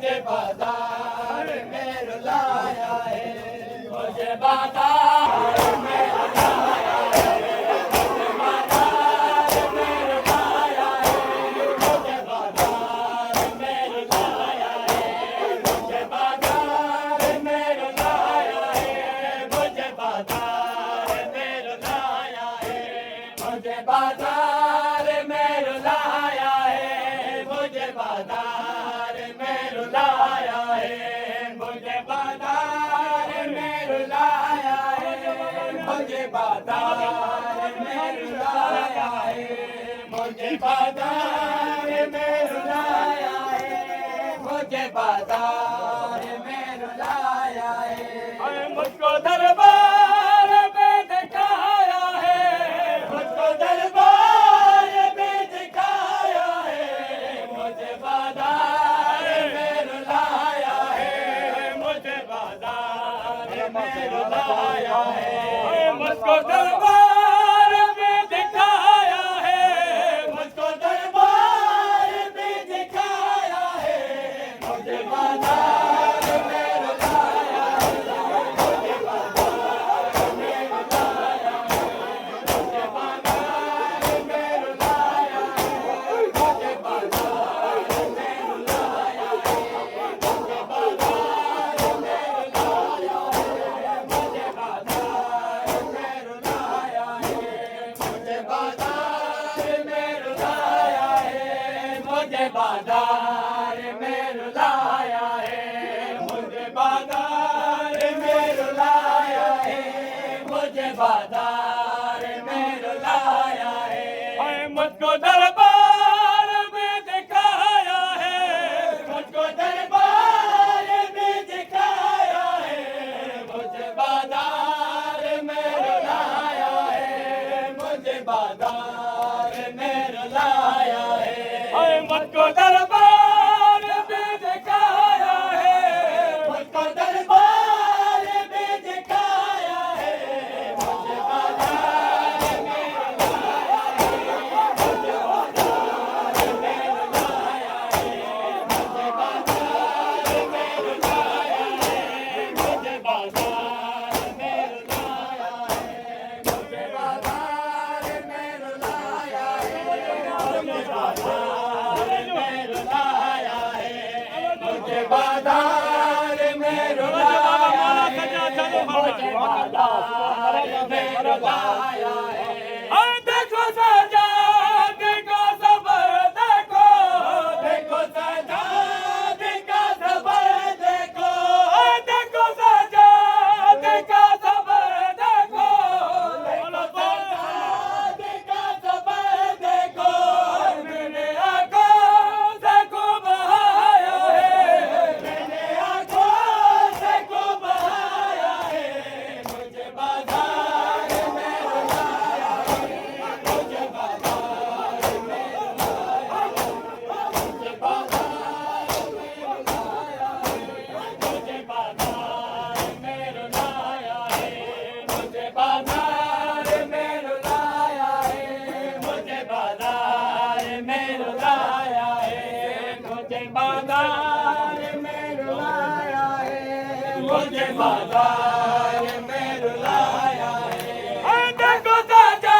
मुझे बाजार में रुलाया है, मुझे बाजार में रुलाया है, मुझे बाजार में रुलाया है, मुझे बाजार में रुलाया है, मुझे बाजार में रुलाया है, मुझे बाजार में रुलाया है, मुझे बाजार में रुलाया है, मुझे बाजार में रुलाया है, मुझे बाजार में रुलाया है, मुझे बाजार में रुलाया है, मुझे बाजार में रुलाया है, मुझे बाजार में रुलाया है, मुझको दरबार में दिखाया है, मुझको दरबार में दिखाया है, मुझे बाजार में रुलाया है, मुझे बाजार में रुलाया है, मुझको दरबार में दिखाया है, मुझको दरबार में दिखाया है, मुझे बाजार में रुलाया है, मुझे बाजार में रुलाया है, मुझे बाजार में रुलाया है, मुझे बाजार में रुलाया है, मुझे बाजार में रुलाया है, मुझे बाजार में रुलाया है, मुझे बाजार में रुलाया है, मुझे बाजार में रुलाया है, मुझे बाजार में रुलाया है, मुझे बाजार में रुलाया है, मुझको दरबार में दिखाया है, मुझको दरबार में दिखाया है, मुझे बाजार में रुलाया है, मुझे बाजार में रुलाया है, मुझको दरबार में दिखाया है, मुझको दरबार में दिखाया है, मुझे बाजार में रुलाया है, मुझे बाजार में रुलाया है, मुझे बाजार में रुलाया है, मुझे बाजार में रुलाया है, मुझे बाजार में रुलाया है, मुझे बाजार में रुलाया है, मुझे बाजार में रुलाया है, मुझे बाजार में रुलाया है। देखो सजा, देखो सबर, देखो, देखो सजा, देखो सबर, देखो, देखो सजा, देखो सबर, देखो, देखो सजा, देखो सबर, देखो, मैंने आंखों से खूब बहाया है, मैंने आंखों से खूब बहाया है, मुझे बाजार में रुलाया है, मुझे बाजार में रुलाया है, मुझे बाजार में रुलाया है, मुझे बाजार में रुलाया है, मुझे बाजार में रुलाया है, मुझे बाजार में रुलाया है, मुझे बाजार में रुलाया है, मुझे बाजार में रुलाया है। देखो सजा,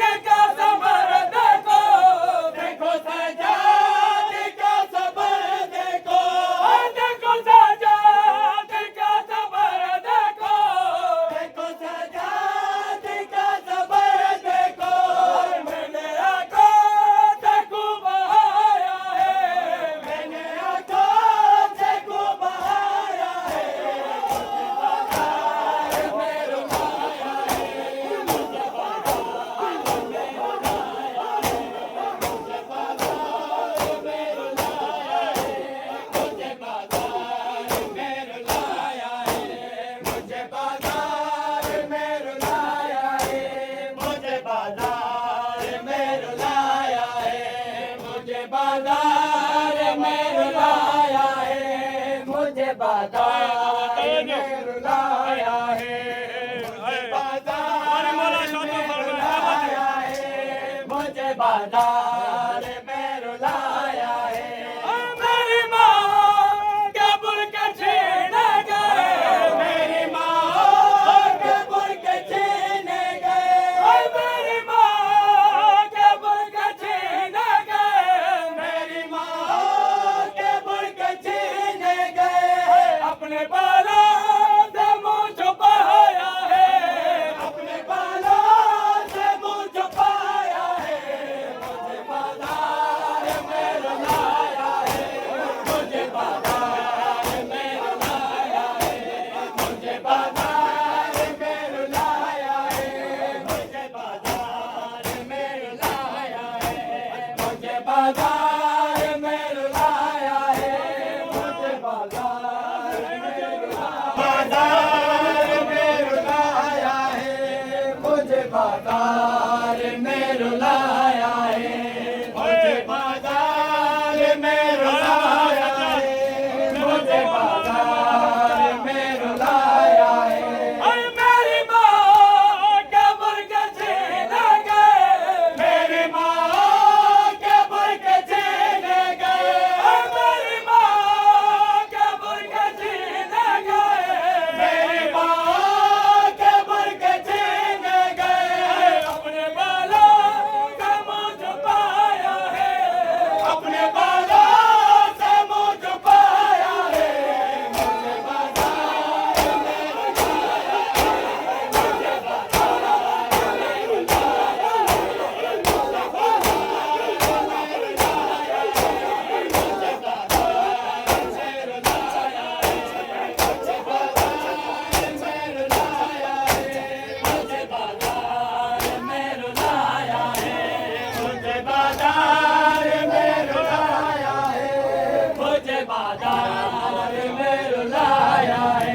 देखो सबर, देखो, देखो सजा, देखो सबर, देखो, देखो सजा, देखो सबर, देखो, देखो सजा, देखो सबर, देखो, मैंने आंखों से खूब बहाया है, मैंने आंखों से खूब बहाया है, मुझे बाजार में रुलाया है, मुझे बाजार में रुलाया है, मुझे बाजार में रुलाया है, मुझे बाजार में रुलाया है, मुझे बाजार में रुलाया है, मुझे बाजार में रुलाया है, मुझे बाजार में रुलाया है, मुझे बाजार में रुलाया है, मुझे बाजार में रुलाया है, मुझे बाजार में रुलाया है, मेरी माँ अपने बालों से मुंह छुपाया है, अपने बालों से मुंह छुपाया है, मुझे बाजार में रुलाया है, मुझे बाजार में रुलाया है, मुझे बाजार में रुलाया है, मुझे बाजार में रुलाया है, मुझे बाजार में रुलाया है, मुझे बाजार में रुलाया है, मुझे बाजार में रुलाया है, मुझे बाजार में रुलाया है, मुझे बाजार में रुलाया है। अरे मेरी माँ कब्र के छीने गए, मेरी माँ कब्र के छीने गए, मेरी माँ कब्र के छीने गए, मेरी माँ कब्र के छीने गए, अपने बालों से मुंह छुपाया है, अपने बालों से मुंह छुपाया है, मुझे बाजार में रुलाया है, मुझे बाजार में रुलाया है, मुझे बाजार में रुलाया है, मुझे बाजार में रुलाया है, मुझे बाजार में रुलाया है, मुझे बाजार में रुलाया है, मुझे बाजार में रुलाया है,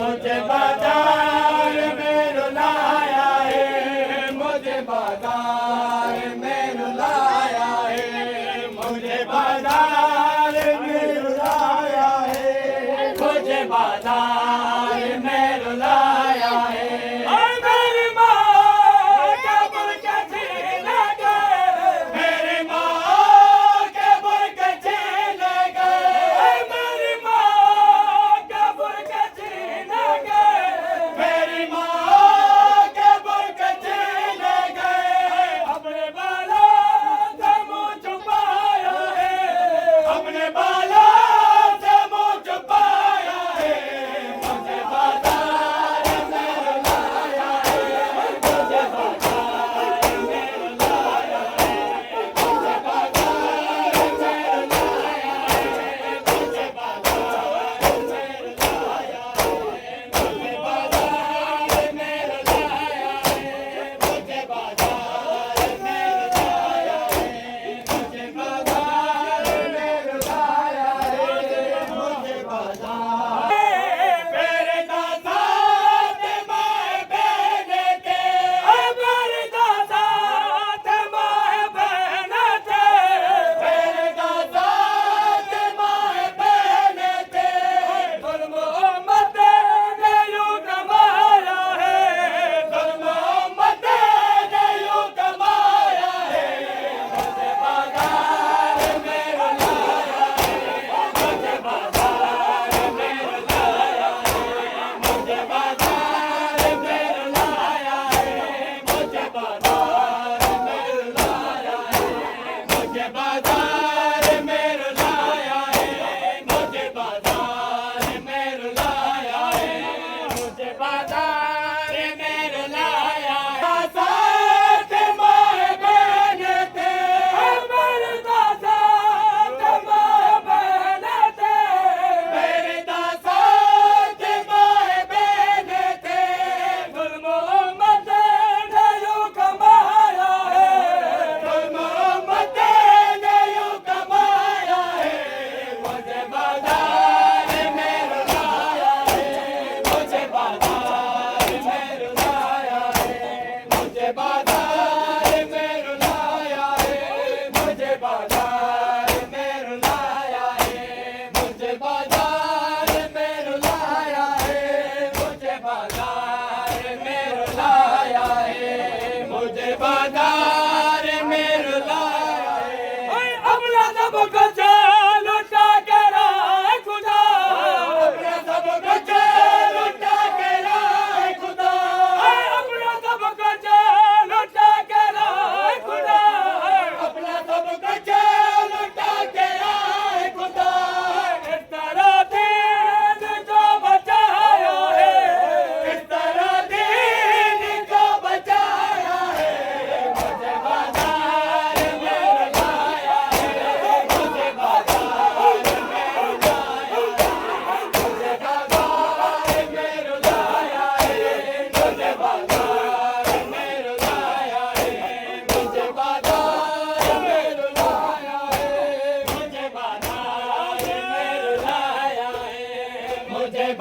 मुझे बाजार में रुलाया है, मुझे बाजार में रुलाया है, मुझे बाजार में रुलाया है, मुझे बाजार में रुलाया है, मुझे बाजार में रुलाया है। और मेरी माँ कब्र के छीने गए, मेरी माँ कब्र के छीने गए, मेरी माँ कब्र के छीने गए, मेरी माँ कब्र के छीने गए, अपने बालों से मुंह छुपाया है, अपने बालों से मुंह छुपाया है, मुझे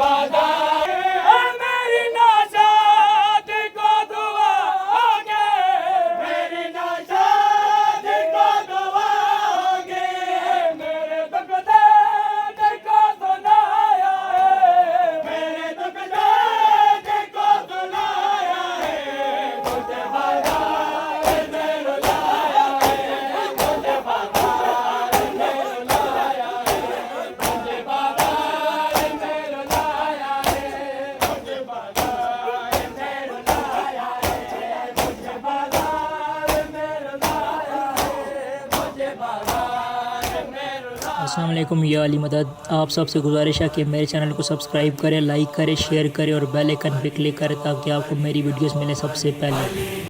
बाजार मेरी नाशाद को दुआ होगे मेरी नाशाद को दुआ होगे मेरे दुख दर्द को सुनाया है मेरे दुख दर्द को सुनाया है मुझे बाजार में रुलाया है मुझे बाजार में रुलाया है मुझे बाजार में रुलाया है मुझे बाजार में रुलाया है मुझे बाजार में रुलाया है मुझे बाजार में रुलाया। अस्सलाम वालेकुम, या अली मदद। आप सबसे गुजारिश है कि मेरे चैनल को सब्सक्राइब करें, लाइक करें, शेयर करें और बेल आइकन पे क्लिक करें ताकि आपको मेरी वीडियोस मिले सबसे पहले।